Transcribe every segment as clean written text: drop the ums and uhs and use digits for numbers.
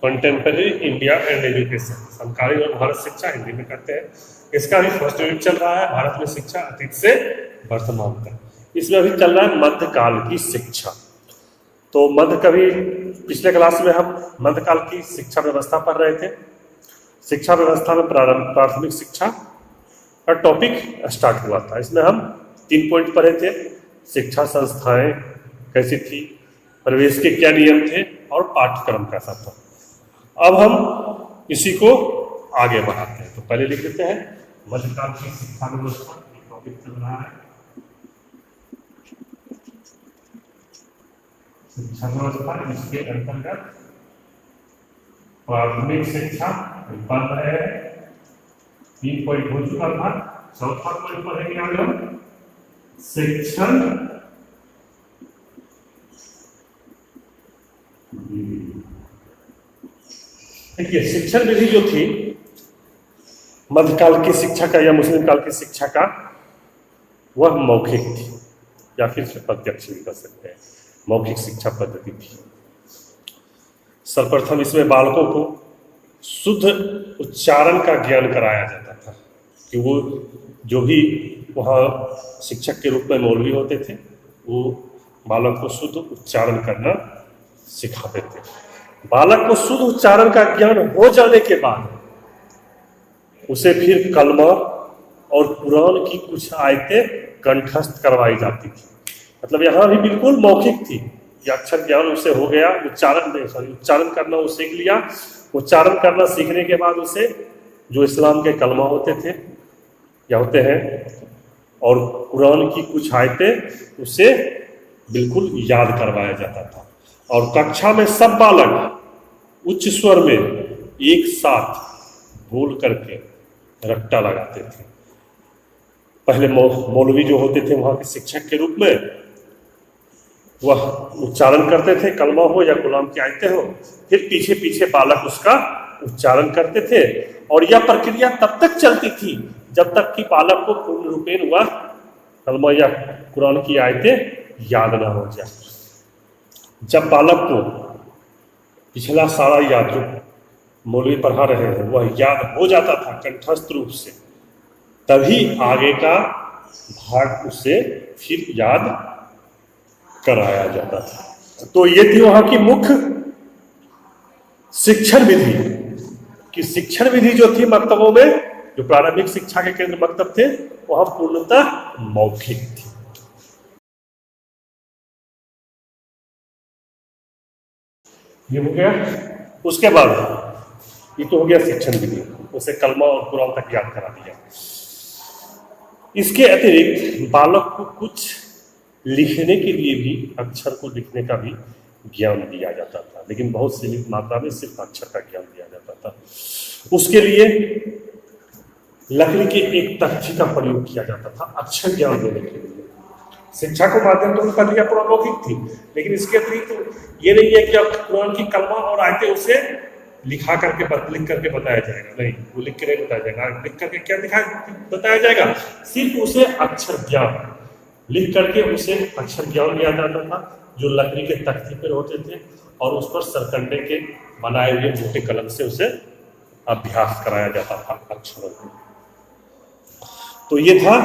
Contemporary India and education, समकालीन और भारत शिक्षा हिंदी में कहते हैं। इसका भी फर्स्ट यूनिट चल रहा है, भारत में शिक्षा अतीत से वर्तमान तक। इसमें अभी चल रहा है मध्यकाल की शिक्षा। तो कभी पिछले क्लास में हम मध्यकाल की शिक्षा व्यवस्था पढ़ रहे थे। शिक्षा व्यवस्था में प्राथमिक शिक्षा का टॉपिक स्टार्ट हुआ था। इसमें हम 3 पॉइंट पढ़े थे। शिक्षा संस्थाएं कैसी थी, प्रवेश के क्या नियम थे और पाठ्यक्रम कैसा था। अब हम इसी को आगे बढ़ाते हैं। तो पहले लिख देते हैं मध्यकाल की शिक्षा व्यवस्था, टॉपिक चल रहा है शिक्षा व्यवस्था। इसके अंतर्गत प्राथमिक शिक्षा पढ़ रहे हैं। 3 पॉइंट हो चुका था। चौथा पॉइंट पढ़ेंगे आगे हम शिक्षण देखिए, शिक्षण विधि जो थी मध्यकाल की शिक्षा का या मुस्लिम काल की शिक्षा का, वह मौखिक थी या फिर प्रत्यक्ष भी कर सकते हैं। मौखिक शिक्षा पद्धति थी। सर्वप्रथम इसमें बालकों को शुद्ध उच्चारण का ज्ञान कराया जाता था कि वो जो भी वहाँ शिक्षक के रूप में मौलवी होते थे वो बालक को शुद्ध उच्चारण करना सिखाते थे। बालक को शुद्ध उच्चारण का ज्ञान हो जाने के बाद उसे फिर कलमा और कुरान की कुछ आयतें कंठस्थ करवाई जाती थी। मतलब यहाँ भी बिल्कुल मौखिक थी। यह अक्षर ज्ञान उसे हो गया, उच्चारण करना वो सीख लिया। उच्चारण करना सीखने के बाद उसे जो इस्लाम के कलमा होते थे या होते हैं और कुरान की कुछ आयतें उसे बिल्कुल याद करवाया जाता था। और कक्षा में सब बालक उच्च स्वर में एक साथ बोल करके रट्टा लगाते थे। पहले मौलवी जो होते थे वहाँ के शिक्षक के रूप में वह उच्चारण करते थे, कलमा हो या गुलाम की आयतें हो, फिर पीछे पीछे बालक उसका उच्चारण करते थे। और यह प्रक्रिया तब तक चलती थी जब तक कि बालक को पूर्ण रूपेण वह कलमा या कुरान की आयतें याद न हो जाए। जब बालक को पिछला सारा याद जो मौलवी पढ़ा रहे हैं वह याद हो जाता था कंठस्थ रूप से, तभी आगे का भाग उसे फिर याद कराया जाता था। तो ये थी वहां की मुख्य शिक्षण विधि। कि शिक्षण विधि जो थी मकतबों में, जो प्रारंभिक शिक्षा के केंद्र मकतब थे, वह पूर्णतः मौखिक थी। ये हो गया। उसके बाद ये तो हो गया शिक्षण विधि, उसे कलमा और कुरान तक याद करा दिया। इसके अतिरिक्त बालक को कुछ लिखने के लिए भी, अक्षर को लिखने का भी ज्ञान दिया जाता था, लेकिन बहुत सीमित मात्रा में सिर्फ अक्षर का ज्ञान दिया जाता था। उसके लिए लकड़ी के एक तख्ती का प्रयोग किया जाता था अक्षर ज्ञान देने के लिए। शिक्षा को माध्यम तो उनका दिया पूरा मौखिक थी, लेकिन इसके अतिरिक्त ये नहीं है कि अब कुरान की कलमा और आयतें उसे लिख करके बताया जाएगा। नहीं, वो लिख के नहीं बताया जाएगा। लिख करके क्या बताया जाएगा? सिर्फ उसे अक्षर ज्ञान लिख करके उसे अक्षर ज्ञान दिया जाता था, जो लकड़ी के तख्ती पर होते थे, और उस पर सरकंडे के बनाए हुए मोटे कलम से उसे अभ्यास कराया जाता था अक्षरों को। तो ये था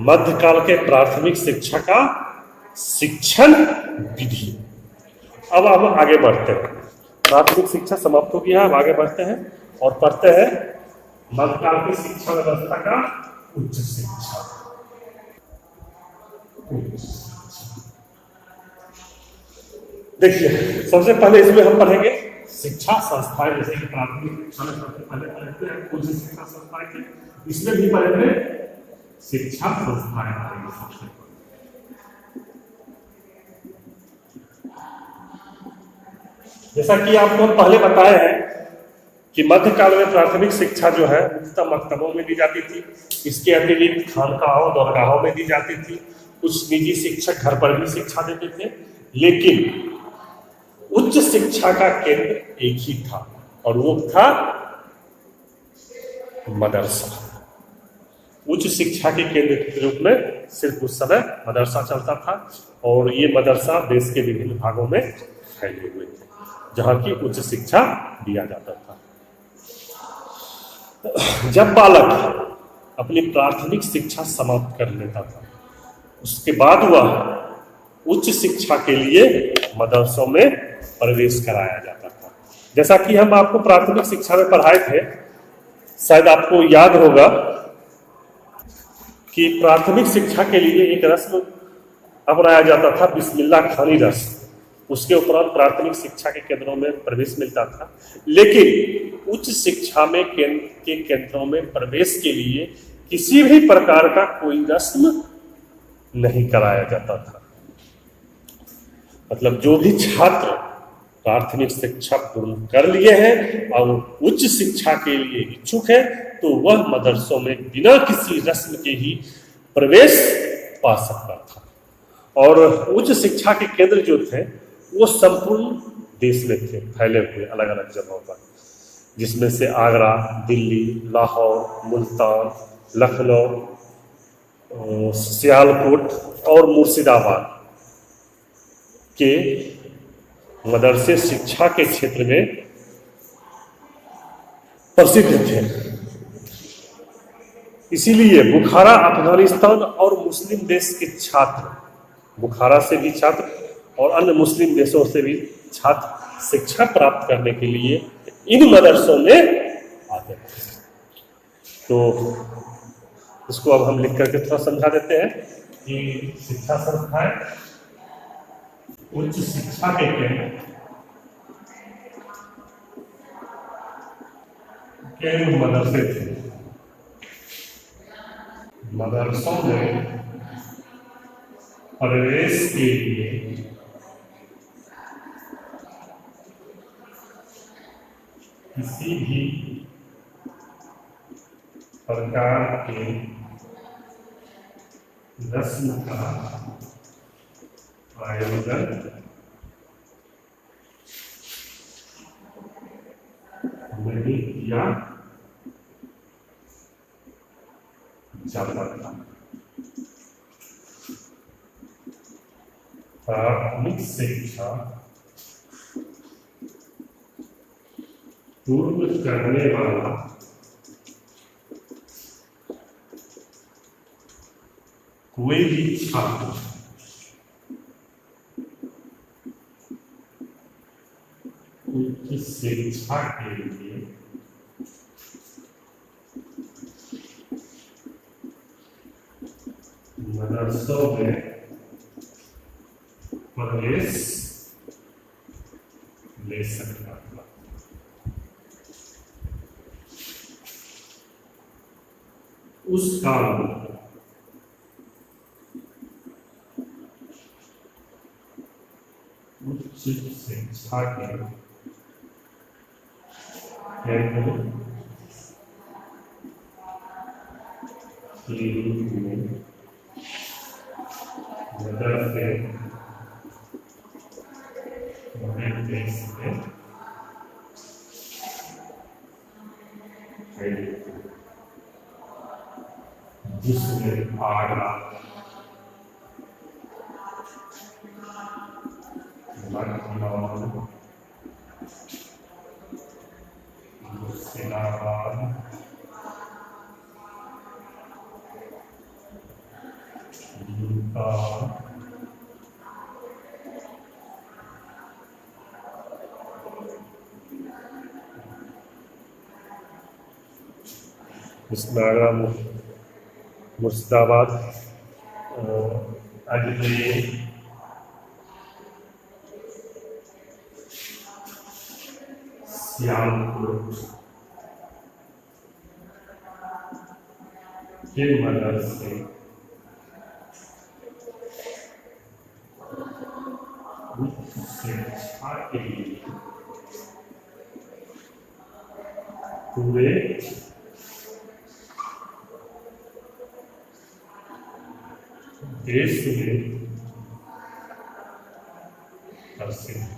मध्यकाल के प्राथमिक शिक्षा का शिक्षण विधि। अब हम आगे बढ़ते हैं। प्राथमिक शिक्षा समाप्त हो गया, अब आगे बढ़ते हैं और पढ़ते हैं मध्यकाल की शिक्षा व्यवस्था का उच्च शिक्षा। देखिए, सबसे पहले इसमें हम पढ़ेंगे शिक्षा संस्थाएं, जैसे कि प्राथमिक शिक्षा में सबसे पहले पढ़ते हैं उच्च शिक्षा संस्थाएं की। इसमें भी पढ़ेंगे शिक्षा संस्थाएं पढ़ेंगे। जैसा कि आपको हम पहले बताए हैं कि मध्यकाल में प्राथमिक शिक्षा जो है मुख्यतः मकतबों में दी जाती थी। इसके अतिरिक्त खानकाहों, दरगाहों में दी जाती थी। कुछ निजी शिक्षक घर पर भी शिक्षा देते थे, लेकिन उच्च शिक्षा का केंद्र एक ही था और वो था मदरसा। उच्च शिक्षा के केंद्र के रूप में सिर्फ उस समय मदरसा चलता था और ये मदरसा देश के विभिन्न भागों में फैले हुए थे। जहाँ की उच्च शिक्षा दिया जाता था। जब बालक अपनी प्राथमिक शिक्षा समाप्त कर लेता था, उसके बाद वह उच्च शिक्षा के लिए मदरसों में प्रवेश कराया जाता था। जैसा कि हम आपको प्राथमिक शिक्षा में पढ़ाए थे, शायद आपको याद होगा कि प्राथमिक शिक्षा के लिए एक रस्म अपनाया जाता था, बिस्मिल्लाह खानी रस्म। उसके उपरांत प्राथमिक शिक्षा के केंद्रों में प्रवेश मिलता था, लेकिन उच्च शिक्षा में के केंद्रों में प्रवेश के लिए किसी भी प्रकार का कोई रस्म नहीं कराया जाता था। मतलब जो भी छात्र प्राथमिक शिक्षा पूर्ण कर लिए हैं और उच्च शिक्षा के लिए इच्छुक है, तो वह मदरसों में बिना किसी रस्म के ही प्रवेश पा सकता था। और उच्च शिक्षा के केंद्र जो थे वो संपूर्ण देश में थे, फैले हुए अलग अलग जगहों पर, जिसमें से आगरा, दिल्ली, लाहौर, मुल्तान, लखनऊ, सियालकोट और मुर्शिदाबाद के मदरसे शिक्षा के क्षेत्र में प्रसिद्ध थे। इसीलिए बुखारा, अफगानिस्तान और मुस्लिम देश के छात्र, बुखारा से भी छात्र और अन्य मुस्लिम देशों से भी छात्र शिक्षा प्राप्त करने के लिए इन मदरसों में आते थे। तो इसको अब हम लिख करके थोड़ा समझा देते हैं कि शिक्षा संस्थाएं उच्च शिक्षा के केंद्र मदरसे थे। मदरसों में प्रवेश के लिए किसी भी प्रकार के रस्म का आयोजन नहीं किया जाता था। प्राथमिक शिक्षा पूर्ण करने वाला कोई भी छात्र उच्च शिक्षा के लिए मदरसों में प्रवेश ले सकता था। उस काल में उच्च शिक्षा के केंद्र के रूप में मदरसे देश में जिसमें आगरा, लखनऊ, मुर्शिदाबाद, मुल्तान, इसमें आगरा, मुर्शिदाबाद, अजमेर, सियालकोट के मदरसे उच्च शिक्षा के लिए पूरे देश में प्रसिद्ध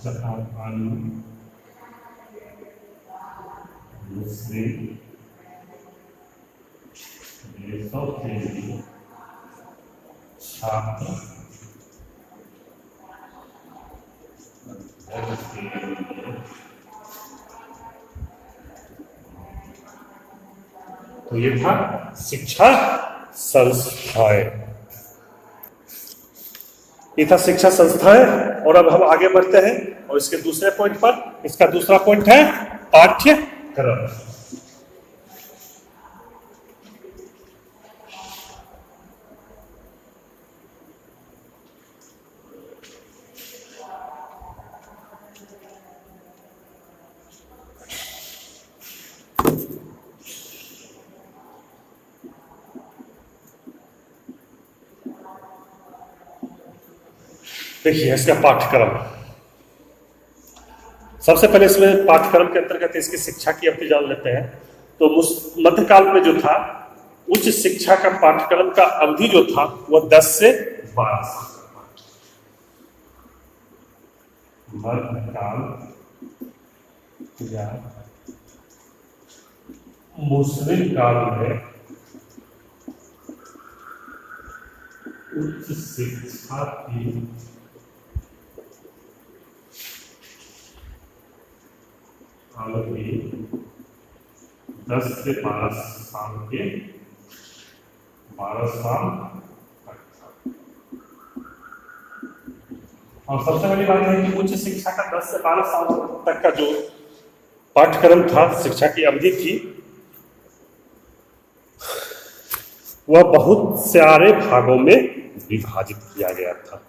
जापानी मुस्लिम देशों के लिए छात्र तो ये था शिक्षा संस्थाएं, ये था शिक्षा संस्थाएं। और अब हम आगे बढ़ते हैं और इसके दूसरे पॉइंट पर। इसका दूसरा पॉइंट है पाठ्यक्रम। देखिए इसका पाठ्यक्रम, सबसे पहले इसमें पाठ्यक्रम के अंतर्गत इसकी शिक्षा की अवधि जान लेते हैं। तो मध्यकाल में जो था उच्च शिक्षा का पाठ्यक्रम का अवधि जो था वह 10 से 12 साल का था। मध्यकाल या मुस्लिम काल में उच्च शिक्षा की अवधि 10 से 12 साल के 12 साल तक था। और सबसे बड़ी बात है कि उच्च शिक्षा का 10 से 12 साल तक का जो पाठ्यक्रम था, शिक्षा की अवधि थी, वह बहुत सारे भागों में विभाजित किया गया था।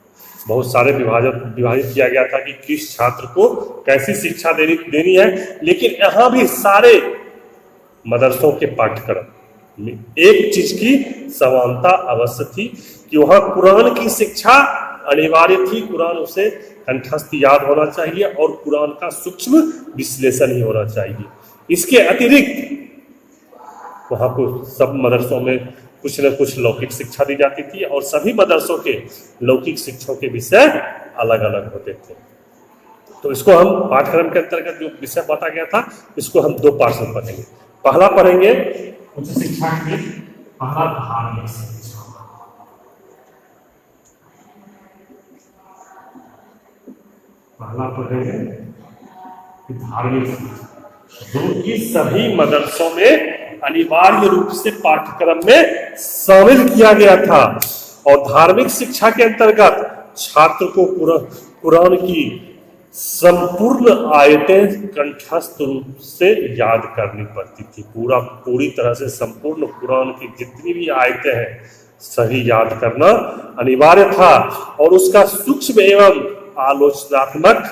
बहुत सारे विभाजित किया गया था कि किस छात्र को कैसी शिक्षा देनी है। लेकिन यहाँ भी सारे मदरसों के पाठ्यक्रम में एक चीज की समानता अवश्य थी कि वहाँ कुरान की शिक्षा अनिवार्य थी। कुरान उसे कंठस्थ याद होना चाहिए और कुरान का सूक्ष्म विश्लेषण ही होना चाहिए। इसके अतिरिक्त वहाँ को सब मदरसों में कुछ न कुछ लौकिक शिक्षा दी जाती थी और सभी मदरसों के लौकिक शिक्षकों के विषय अलग अलग होते थे। तो इसको हम पाठ्यक्रम के अंतर्गत जो विषय बांटा गया था, इसको हम 2 पार्ट में पढ़ेंगे। पहला पढ़ेंगे उच्च शिक्षा के पहला धार्मिक शिक्षा, पहला पढ़ेंगे धार्मिक शिक्षा, जो कि सभी मदरसों में अनिवार्य रूप से पाठ्यक्रम में शामिल किया गया था। और धार्मिक शिक्षा के अंतर्गत छात्र को कुरान की संपूर्ण आयतें कंठस्थ रूप से याद करनी पड़ती थी। पूरी तरह से संपूर्ण कुरान की जितनी भी आयतें हैं सही याद करना अनिवार्य था और उसका सूक्ष्म एवं आलोचनात्मक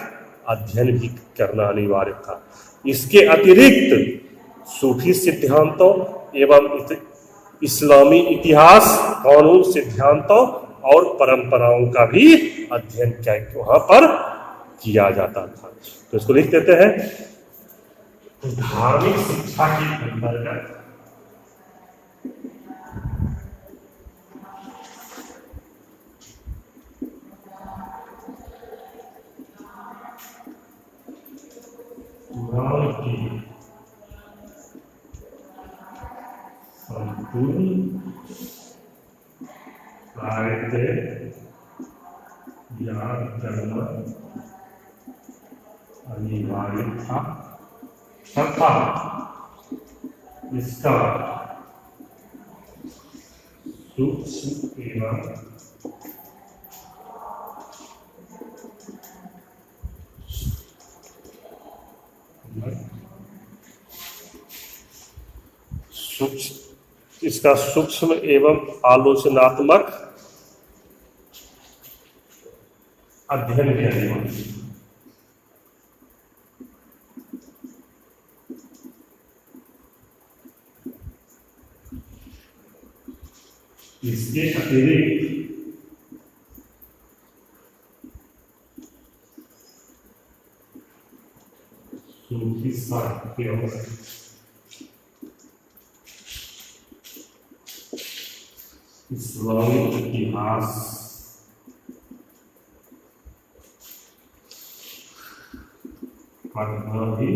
अध्ययन भी करना अनिवार्य था। इसके अतिरिक्त सूफी सिद्धांतों एवं इस्लामी इतिहास, कानून सिद्धांतों और परंपराओं का भी अध्ययन वहां पर किया जाता था। तो इसको लिख देते हैं। धार्मिक शिक्षा के अंतर्गत कुरान की संपूर्ण आयतें याद करना अनिवार्य था तथा इसका सूक्ष्म एवं इसका सूक्ष्म एवं आलोचनात्मक अध्ययन भी अनिवार्य। इसके अतिरिक्त सूफी साहित्य, इस्लामी इतिहास, पढ़ना भी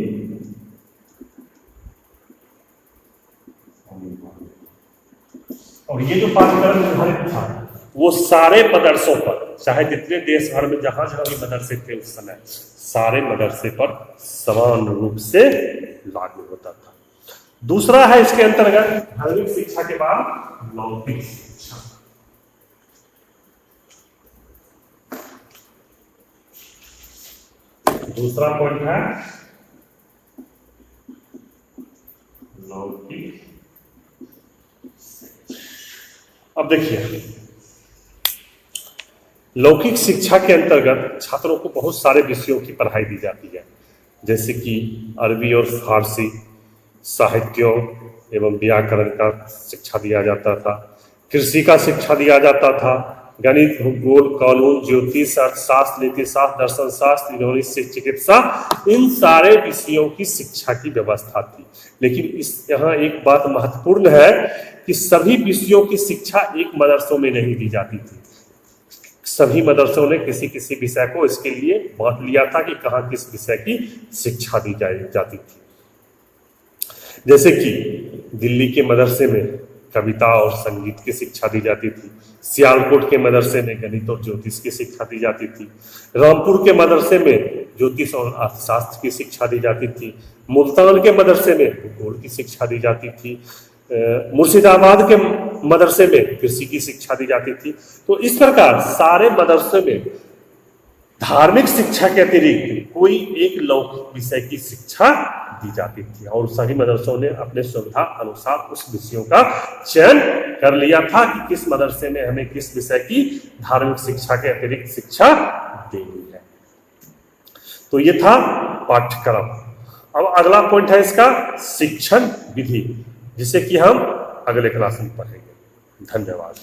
और ये जो पाठ्यक्रम निर्धारित था वो सारे मदरसों पर, चाहे जितने देश भर में जहां जहां भी मदरसे थे उस समय, सारे मदरसे पर समान रूप से लागू होता था। दूसरा है इसके अंतर्गत धार्मिक शिक्षा के बाद लौकिक शिक्षा। दूसरा पॉइंट है लौकिक। अब देखिए, लौकिक शिक्षा के अंतर्गत छात्रों को बहुत सारे विषयों की पढ़ाई दी जाती है, जैसे कि अरबी और फारसी, साहित्यों एवं व्याकरण का शिक्षा दिया जाता था, कृषि का शिक्षा दिया जाता था, गणित, भूगोल, कानून, ज्योतिष, अर्थशास्त्र, नीतिशास्त्र, दर्शन शास्त्र, इन्होंने चिकित्सा, इन सारे विषयों की शिक्षा की व्यवस्था थी। लेकिन इस यहाँ एक बात महत्वपूर्ण है कि सभी विषयों की शिक्षा एक मदरसों में नहीं दी जाती थी। सभी मदरसों ने किसी किसी विषय को इसके लिए बांट लिया था कि कहाँ किस विषय की शिक्षा दी जाती थी। जैसे कि दिल्ली के मदरसे में कविता और संगीत की शिक्षा दी जाती थी, सियालकोट के मदरसे में गणित और ज्योतिष की शिक्षा दी जाती थी, रामपुर के मदरसे में ज्योतिष और अर्थशास्त्र की शिक्षा दी जाती थी, मुल्तान के मदरसे में भूगोल की शिक्षा दी जाती थी, मुर्शिदाबाद के मदरसे में कृषि की शिक्षा दी जाती थी। तो इस प्रकार सारे मदरसे में धार्मिक शिक्षा के अतिरिक्त कोई एक लौकिक विषय की शिक्षा दी जाती थी और सभी मदरसों ने अपने सुविधा अनुसार उस विषयों का चयन कर लिया था कि किस मदरसे में हमें किस विषय की धार्मिक शिक्षा के अतिरिक्त शिक्षा देनी है। तो ये था पाठ्यक्रम। अब अगला पॉइंट है इसका शिक्षण विधि, जिसे कि हम अगले क्लास में पढ़ेंगे। धन्यवाद।